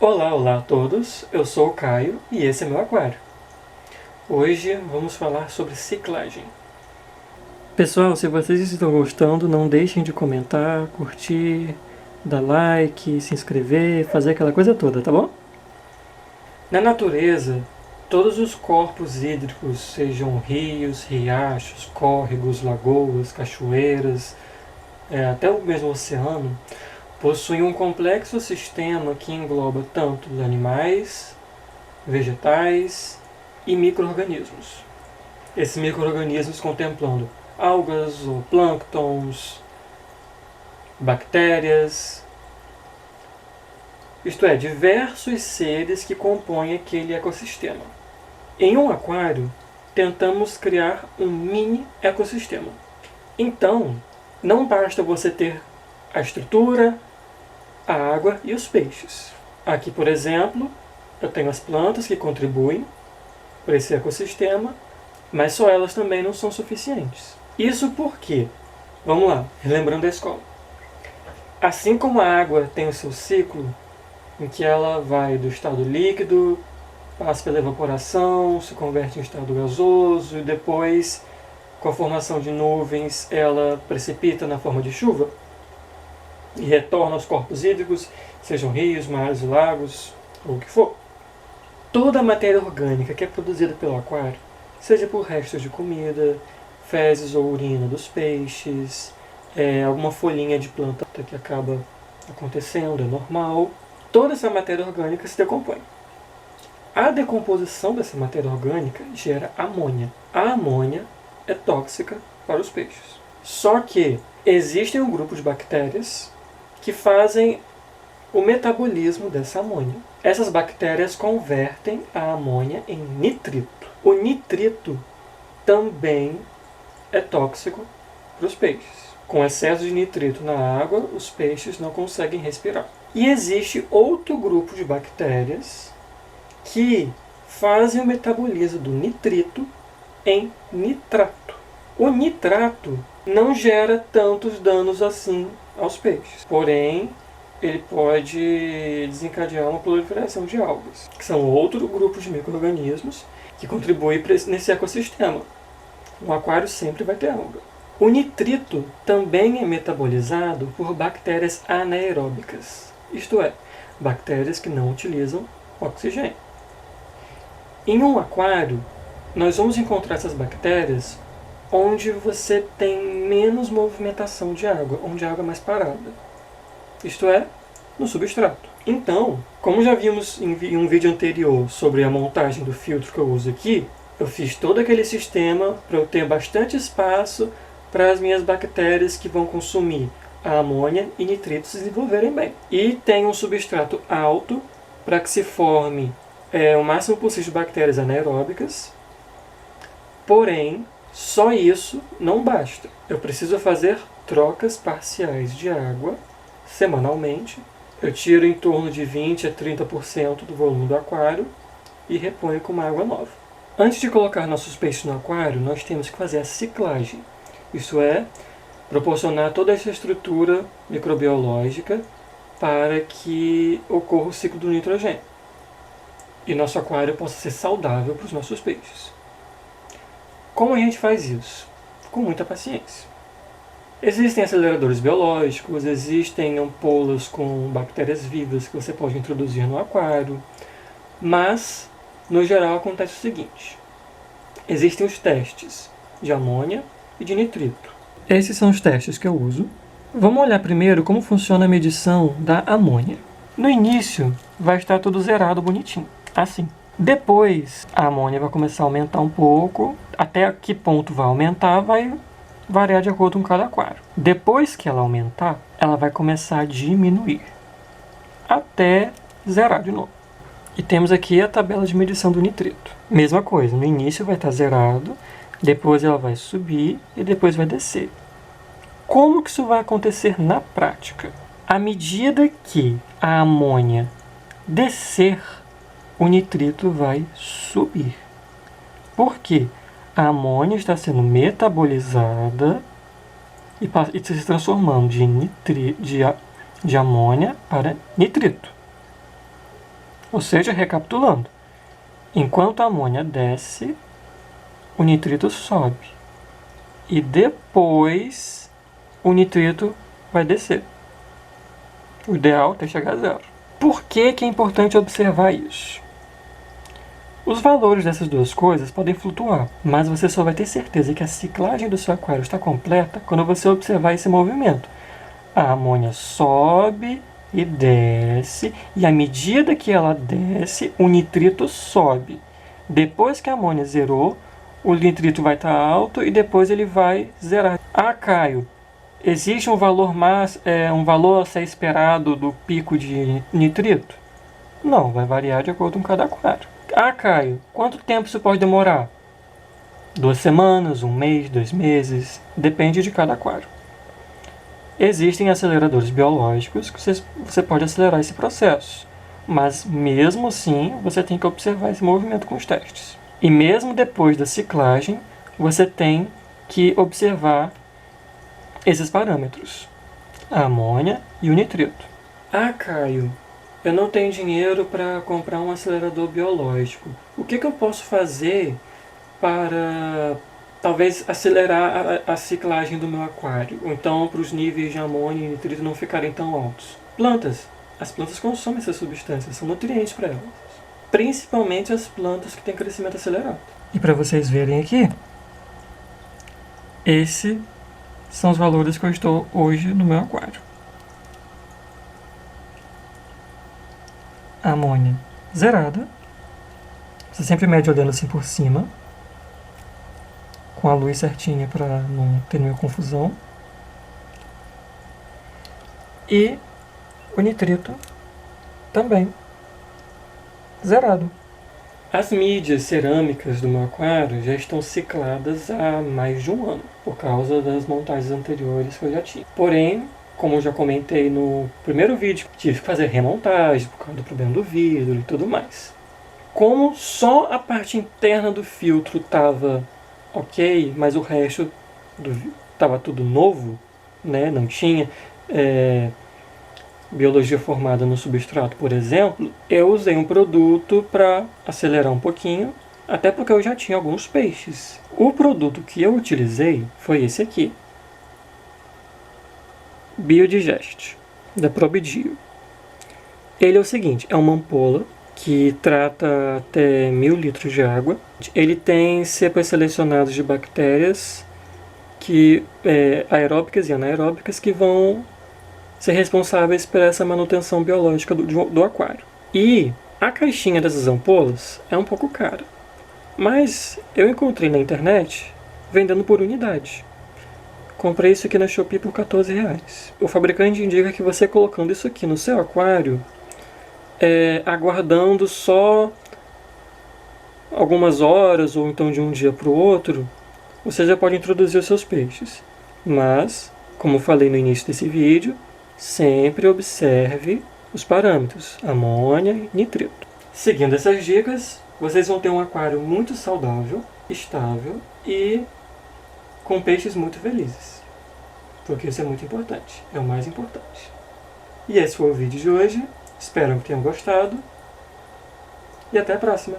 Olá a todos, eu sou o Caio e esse é meu aquário. Hoje vamos falar sobre ciclagem. Pessoal, se vocês estão gostando, não deixem de comentar, curtir, dar like, se inscrever, fazer aquela coisa toda, tá bom? Na natureza, todos os corpos hídricos, sejam rios, riachos, córregos, lagoas, cachoeiras, até o mesmo oceano, possuem um complexo sistema que engloba tanto os animais, vegetais e micro-organismos. Esses micro-organismos contemplando algas, plânctons, bactérias, isto é, diversos seres que compõem aquele ecossistema. Em um aquário, tentamos criar um mini ecossistema. Então, não basta você ter a estrutura, a água e os peixes. Aqui, por exemplo, eu tenho as plantas que contribuem para esse ecossistema, mas só elas também não são suficientes. Isso porque, vamos lá, relembrando a escola. Assim como a água tem o seu ciclo, em que ela vai do estado líquido, passa pela evaporação, se converte em estado gasoso e depois, com a formação de nuvens, ela precipita na forma de chuva e retorna aos corpos hídricos, sejam rios, mares, lagos, ou o que for. Toda a matéria orgânica que é produzida pelo aquário, seja por restos de comida, fezes ou urina dos peixes, alguma folhinha de planta que acaba acontecendo, é normal, toda essa matéria orgânica se decompõe. A decomposição dessa matéria orgânica gera amônia. A amônia é tóxica para os peixes. Só que existem um grupo de bactérias que fazem o metabolismo dessa amônia. Essas bactérias convertem a amônia em nitrito. O nitrito também é tóxico para os peixes. Com excesso de nitrito na água, os peixes não conseguem respirar. E existe outro grupo de bactérias que fazem o metabolismo do nitrito em nitrato. O nitrato não gera tantos danos assim aos peixes, porém ele pode desencadear uma proliferação de algas, que são outro grupo de micro-organismos que contribuem nesse ecossistema. Um aquário sempre vai ter alga. O nitrito também é metabolizado por bactérias anaeróbicas, isto é, bactérias que não utilizam oxigênio. Em um aquário, nós vamos encontrar essas bactérias onde você tem menos movimentação de água, onde a água é mais parada. Isto é, no substrato. Então, como já vimos em um vídeo anterior sobre a montagem do filtro que eu uso aqui, eu fiz todo aquele sistema para eu ter bastante espaço para as minhas bactérias que vão consumir a amônia e nitrito se desenvolverem bem. E tem um substrato alto para que se forme o máximo possível de bactérias anaeróbicas. Porém, só isso não basta. Eu preciso fazer trocas parciais de água semanalmente. Eu tiro em torno de 20 a 30% do volume do aquário e reponho com uma água nova. Antes de colocar nossos peixes no aquário, nós temos que fazer a ciclagem. Isso é, proporcionar toda essa estrutura microbiológica para que ocorra o ciclo do nitrogênio e nosso aquário possa ser saudável para os nossos peixes. Como a gente faz isso? Com muita paciência. Existem aceleradores biológicos, existem ampolas com bactérias vivas que você pode introduzir no aquário, mas, no geral, acontece o seguinte. Existem os testes de amônia e de nitrito. Esses são os testes que eu uso. Vamos olhar primeiro como funciona a medição da amônia. No início, vai estar tudo zerado bonitinho, assim. Depois, a amônia vai começar a aumentar um pouco. Até que ponto vai aumentar, vai variar de acordo com cada aquário. Depois que ela aumentar, ela vai começar a diminuir, até zerar de novo. E temos aqui a tabela de medição do nitrito. Mesma coisa, no início vai estar zerado, depois ela vai subir e depois vai descer. Como que isso vai acontecer na prática? À medida que a amônia descer, o nitrito vai subir. Por quê? A amônia está sendo metabolizada e se transformando de amônia para nitrito. Ou seja, recapitulando, enquanto a amônia desce, o nitrito sobe. E depois o nitrito vai descer. O ideal é chegar a zero. Por que é importante observar isso? Os valores dessas duas coisas podem flutuar, mas você só vai ter certeza que a ciclagem do seu aquário está completa quando você observar esse movimento. A amônia sobe e desce, e à medida que ela desce, o nitrito sobe. Depois que a amônia zerou, o nitrito vai estar alto e depois ele vai zerar. Ah, Caio, existe um valor a ser esperado do pico de nitrito? Não, vai variar de acordo com cada aquário. Ah, Caio, quanto tempo isso pode demorar? 2 semanas, 1 mês, 2 meses, depende de cada aquário. Existem aceleradores biológicos que você pode acelerar esse processo, mas mesmo assim você tem que observar esse movimento com os testes. E mesmo depois da ciclagem, você tem que observar esses parâmetros, a amônia e o nitrito. Ah, Caio, eu não tenho dinheiro para comprar um acelerador biológico. O que eu posso fazer para talvez acelerar a ciclagem do meu aquário? Ou então para os níveis de amônia e nitrito não ficarem tão altos? Plantas. As plantas consomem essas substâncias, são nutrientes para elas. Principalmente as plantas que têm crescimento acelerado. E para vocês verem aqui, esses são os valores que eu estou hoje no meu aquário. A amônia zerada. Você sempre mede olhando assim por cima, com a luz certinha para não ter nenhuma confusão. E o nitrito também zerado. As mídias cerâmicas do meu aquário já estão cicladas há mais de 1 ano, por causa das montagens anteriores que eu já tinha. Porém, como eu já comentei no primeiro vídeo, tive que fazer remontagem por causa do problema do vidro e tudo mais. Como só a parte interna do filtro estava ok, mas o resto estava tudo novo, né? Não tinha biologia formada no substrato, por exemplo, eu usei um produto para acelerar um pouquinho, até porque eu já tinha alguns peixes. O produto que eu utilizei foi esse aqui, Biodigest, da ProbDio. Ele é o seguinte, é uma ampola que trata até 1000 litros de água. Ele tem cepas selecionadas de bactérias aeróbicas e anaeróbicas que vão ser responsáveis por essa manutenção biológica do aquário. E a caixinha dessas ampolas é um pouco cara, mas eu encontrei na internet vendendo por unidade. Comprei isso aqui na Shopee por R$14. O fabricante indica que você colocando isso aqui no seu aquário, aguardando só algumas horas ou então de um dia para o outro, você já pode introduzir os seus peixes. Mas, como falei no início desse vídeo, sempre observe os parâmetros, amônia e nitrito. Seguindo essas dicas, vocês vão ter um aquário muito saudável, estável e com peixes muito felizes. Porque isso é muito importante, é o mais importante. E esse foi o vídeo de hoje, espero que tenham gostado e até a próxima!